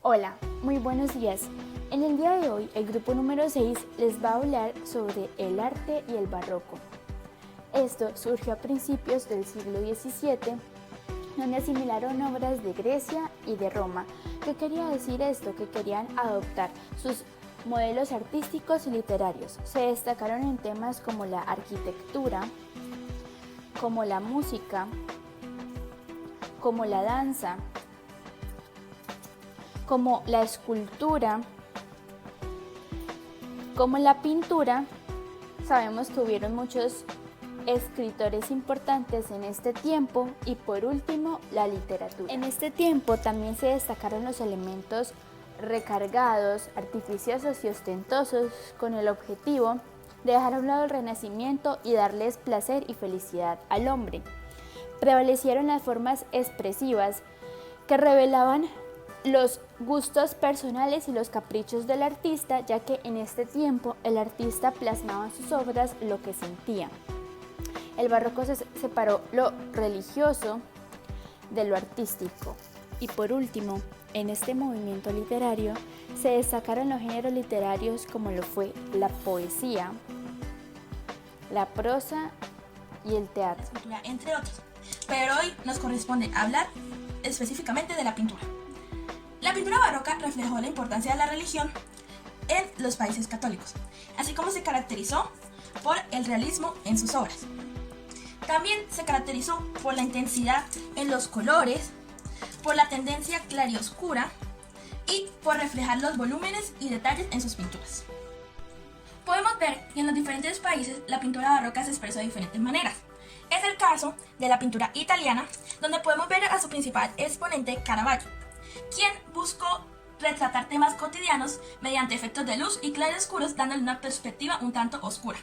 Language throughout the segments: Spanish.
Hola, muy buenos días. En el día de hoy, el grupo número 6 les va a hablar sobre el arte y el barroco. Esto surgió a principios del siglo XVII, donde asimilaron obras de Grecia y de Roma. ¿Qué quería decir esto? Que querían adoptar sus modelos artísticos y literarios. Se destacaron en temas como la arquitectura, como la música, como la danza, como la escultura, como la pintura. Sabemos que hubieron muchos escritores importantes en este tiempo y por último la literatura. En este tiempo también se destacaron los elementos recargados, artificiosos y ostentosos con el objetivo de dejar a un lado el renacimiento y darles placer y felicidad al hombre. Prevalecieron las formas expresivas que revelaban los gustos personales y los caprichos del artista, ya que en este tiempo el artista plasmaba en sus obras lo que sentía. El barroco separó lo religioso de lo artístico. Y por último, en este movimiento literario se destacaron los géneros literarios como lo fue la poesía, la prosa y el teatro, entre otros. Pero hoy nos corresponde hablar específicamente de la pintura. La pintura barroca reflejó la importancia de la religión en los países católicos, así como se caracterizó por el realismo en sus obras. También se caracterizó por la intensidad en los colores, por la tendencia clarioscura y por reflejar los volúmenes y detalles en sus pinturas. Podemos ver que en los diferentes países la pintura barroca se expresó de diferentes maneras. Es el caso de la pintura italiana, donde podemos ver a su principal exponente Caravaggio, quien buscó retratar temas cotidianos mediante efectos de luz y claroscuros, dándole una perspectiva un tanto oscura.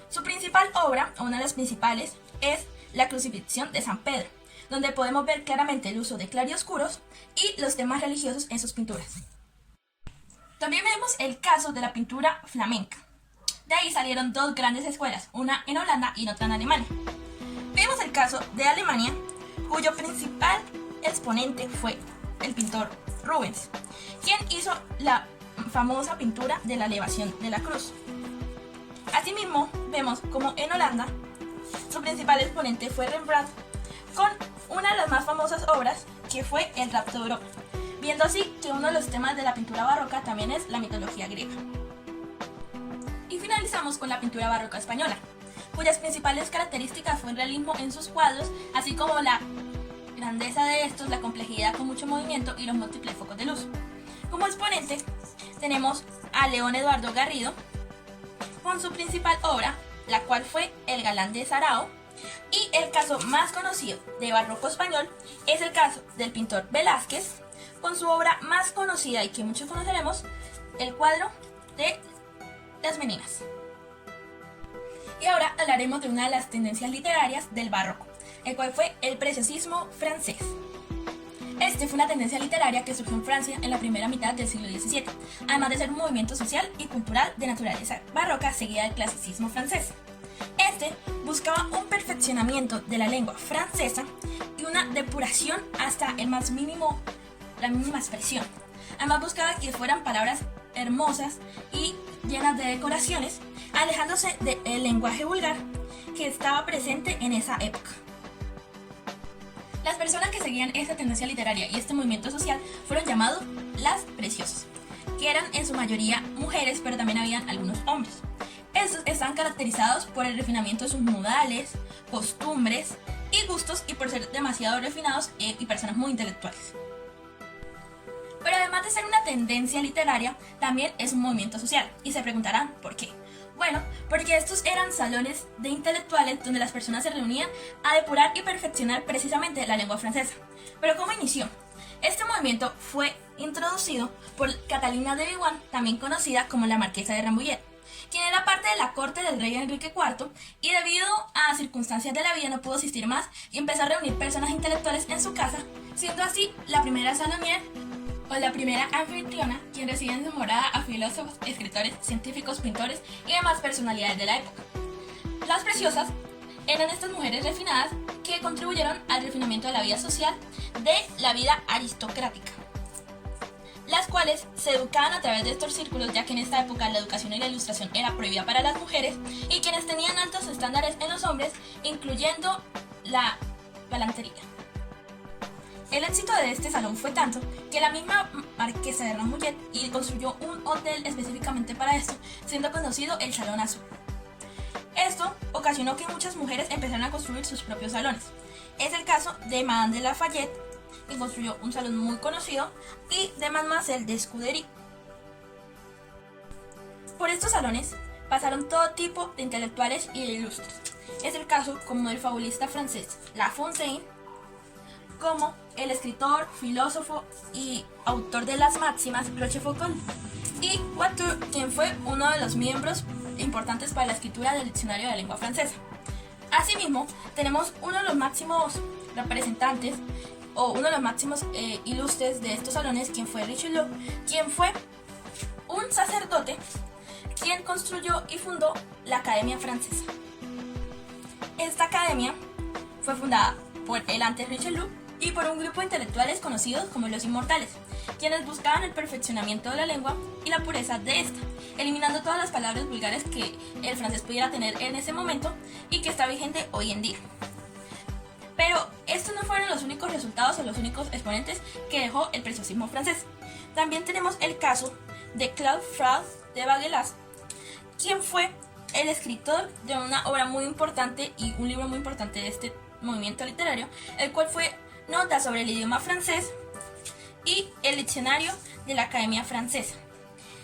Su principal obra, o una de las principales, es la Crucifixión de San Pedro, donde podemos ver claramente el uso de claroscuros y los temas religiosos en sus pinturas. También vemos el caso de la pintura flamenca. De ahí salieron dos grandes escuelas, una en Holanda y otra en Alemania. Vemos el caso de Alemania, cuyo principal exponente fue el pintor Rubens, quien hizo la famosa pintura de la elevación de la cruz. Asimismo, vemos como en Holanda, su principal exponente fue Rembrandt, con una de las más famosas obras que fue el Rapto de Europa, viendo así que uno de los temas de la pintura barroca también es la mitología griega. Y finalizamos con la pintura barroca española, cuyas principales características fue el realismo en sus cuadros, así como la grandeza de estos, la complejidad con mucho movimiento y los múltiples focos de luz. Como exponente tenemos a León Eduardo Garrido, con su principal obra, la cual fue El Galán de Sarao, y el caso más conocido de barroco español es el caso del pintor Velázquez, con su obra más conocida y que muchos conoceremos, el cuadro de Las Meninas. Y ahora hablaremos de una de las tendencias literarias del barroco, el cual fue el preciosismo francés. Este fue una tendencia literaria que surgió en Francia en la primera mitad del siglo XVII, además de ser un movimiento social y cultural de naturaleza barroca seguida del clasicismo francés. Este buscaba un perfeccionamiento de la lengua francesa y una depuración hasta la mínima expresión. Además buscaba que fueran palabras hermosas y llenas de decoraciones, alejándose del lenguaje vulgar que estaba presente en esa época. Las personas que seguían esta tendencia literaria y este movimiento social fueron llamados las preciosas, que eran en su mayoría mujeres, pero también habían algunos hombres. Estos están caracterizados por el refinamiento de sus modales, costumbres y gustos, y por ser demasiado refinados y personas muy intelectuales. Pero además de ser una tendencia literaria, también es un movimiento social, y se preguntarán ¿por qué? Bueno, porque estos eran salones de intelectuales donde las personas se reunían a depurar y perfeccionar precisamente la lengua francesa. Pero ¿cómo inició? Este movimiento fue introducido por Catalina de Vigan, también conocida como la Marquesa de Rambouillet, quien era parte de la corte del rey Enrique IV y debido a circunstancias de la vida no pudo asistir más y empezó a reunir personas intelectuales en su casa, siendo así la primera salonier o la primera anfitriona quien recibía en su morada a filósofos, escritores, científicos, pintores y demás personalidades de la época. Las preciosas eran estas mujeres refinadas que contribuyeron al refinamiento de la vida social de la vida aristocrática. cuales se educaban a través de estos círculos, ya que en esta época la educación y la ilustración era prohibida para las mujeres, y quienes tenían altos estándares en los hombres, incluyendo la galantería. El éxito de este salón fue tanto que la misma marquesa de Rambouillet construyó un hotel específicamente para esto, siendo conocido el Salón Azul. Esto ocasionó que muchas mujeres empezaran a construir sus propios salones. Es el caso de Madame de Lafayette, que construyó un salón muy conocido, y de Mademoiselle de Scudéry. Por estos salones pasaron todo tipo de intelectuales y de ilustres. Es el caso como del fabulista francés La Fontaine, como el escritor, filósofo y autor de las máximas Rochefoucauld, y Watteau, quien fue uno de los miembros importantes para la escritura del diccionario de la lengua francesa. Asimismo, tenemos uno de los máximos representantes o uno de los máximos ilustres de estos salones, quien fue Richelieu, quien fue un sacerdote quien construyó y fundó la Academia Francesa. Esta academia fue fundada por el antes Richelieu y por un grupo de intelectuales conocidos como los Inmortales, quienes buscaban el perfeccionamiento de la lengua y la pureza de esta, eliminando todas las palabras vulgares que el francés pudiera tener en ese momento y que está vigente hoy en día. Pero estos no fueron los únicos resultados o los únicos exponentes que dejó el preciosismo francés. También tenemos el caso de Claude François de Bagellas, quien fue el escritor de una obra muy importante y un libro muy importante de este movimiento literario, el cual fue Notas sobre el idioma francés y el diccionario de la Academia Francesa.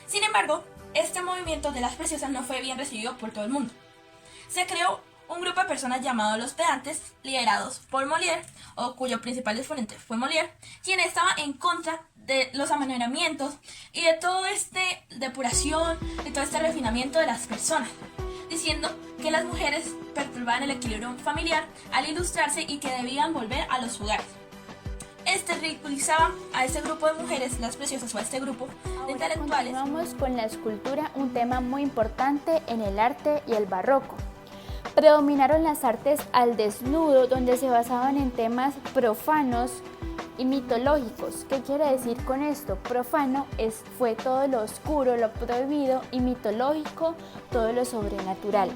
Sin embargo, este movimiento de las preciosas no fue bien recibido por todo el mundo. Se creó un grupo de personas llamados los pedantes, liderados por Molière, o cuyo principal exponente fue Molière, quien estaba en contra de los amaneramientos y de todo este depuración, de todo este refinamiento de las personas, diciendo que las mujeres perturbaban el equilibrio familiar al ilustrarse y que debían volver a los hogares. Ridiculizaba a este grupo de mujeres, las preciosas, o a este grupo de intelectuales. Continuamos con la escultura, un tema muy importante en el arte y el barroco. Predominaron las artes al desnudo, donde se basaban en temas profanos y mitológicos. ¿Qué quiere decir con esto? Profano fue todo lo oscuro, lo prohibido, y mitológico, todo lo sobrenatural.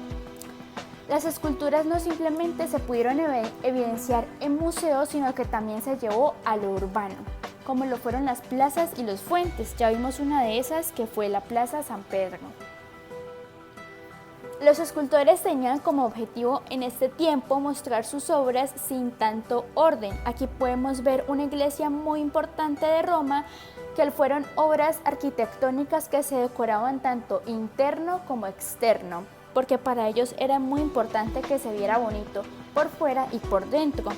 Las esculturas no simplemente se pudieron evidenciar en museos, sino que también se llevó a lo urbano, como lo fueron las plazas y los fuentes. Ya vimos una de esas, que fue la Plaza San Pedro. Los escultores tenían como objetivo en este tiempo mostrar sus obras sin tanto orden. Aquí podemos ver una iglesia muy importante de Roma, que fueron obras arquitectónicas que se decoraban tanto interno como externo, porque para ellos era muy importante que se viera bonito por fuera y por dentro.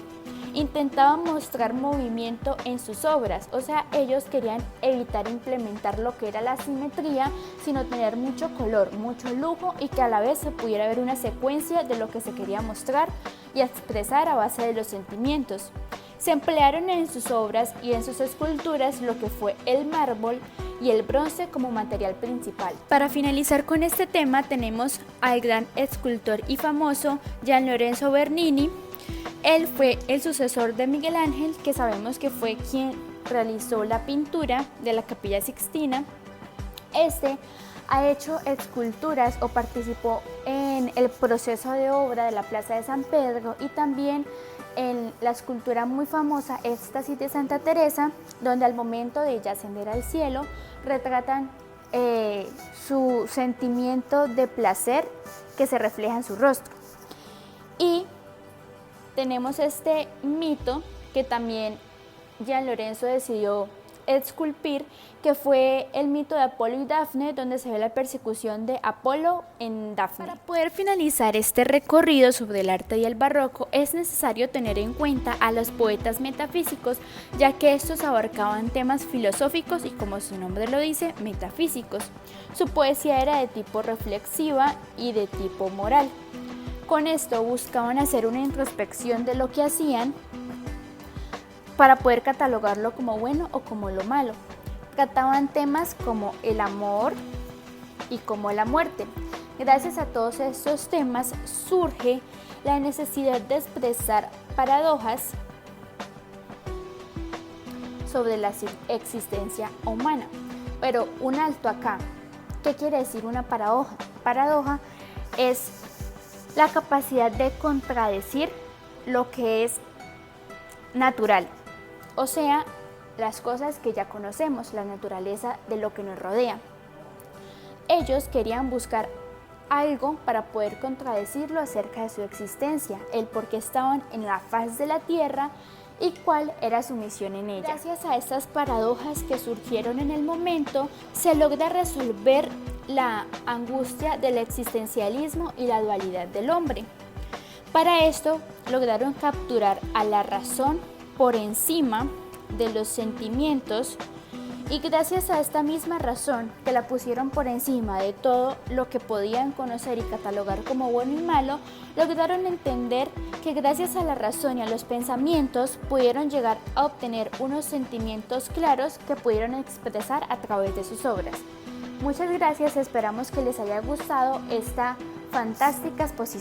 Intentaban mostrar movimiento en sus obras, o sea, ellos querían evitar implementar lo que era la simetría, sino tener mucho color, mucho lujo, y que a la vez se pudiera ver una secuencia de lo que se quería mostrar y expresar a base de los sentimientos. Se emplearon en sus obras y en sus esculturas lo que fue el mármol y el bronce como material principal. Para finalizar con este tema tenemos al gran escultor y famoso Gian Lorenzo Bernini. Él fue el sucesor de Miguel Ángel, que sabemos que fue quien realizó la pintura de la Capilla Sixtina. Este ha hecho esculturas o participó en el proceso de obra de la Plaza de San Pedro, y también en la escultura muy famosa Éxtasis de Santa Teresa, donde al momento de ella ascender al cielo retratan su sentimiento de placer que se refleja en su rostro. Y tenemos este mito que también Gian Lorenzo decidió esculpir, que fue el mito de Apolo y Dafne, donde se ve la persecución de Apolo en Dafne. Para poder finalizar este recorrido sobre el arte y el barroco, es necesario tener en cuenta a los poetas metafísicos, ya que estos abarcaban temas filosóficos y, como su nombre lo dice, metafísicos. Su poesía era de tipo reflexiva y de tipo moral. Con esto buscaban hacer una introspección de lo que hacían para poder catalogarlo como bueno o como lo malo. Trataban temas como el amor y como la muerte. Gracias a todos estos temas surge la necesidad de expresar paradojas sobre la existencia humana. Pero un alto acá. ¿Qué quiere decir una paradoja? Paradoja es la capacidad de contradecir lo que es natural, o sea, las cosas que ya conocemos, la naturaleza de lo que nos rodea. Ellos querían buscar algo para poder contradecirlo acerca de su existencia, el por qué estaban en la faz de la tierra y cuál era su misión en ella. Gracias a estas paradojas que surgieron en el momento, se logra resolver la angustia del existencialismo y la dualidad del hombre. Para esto, lograron capturar a la razón por encima de los sentimientos y gracias a esta misma razón, que la pusieron por encima de todo lo que podían conocer y catalogar como bueno y malo, lograron entender que gracias a la razón y a los pensamientos pudieron llegar a obtener unos sentimientos claros que pudieron expresar a través de sus obras. Muchas gracias, esperamos que les haya gustado esta fantástica exposición.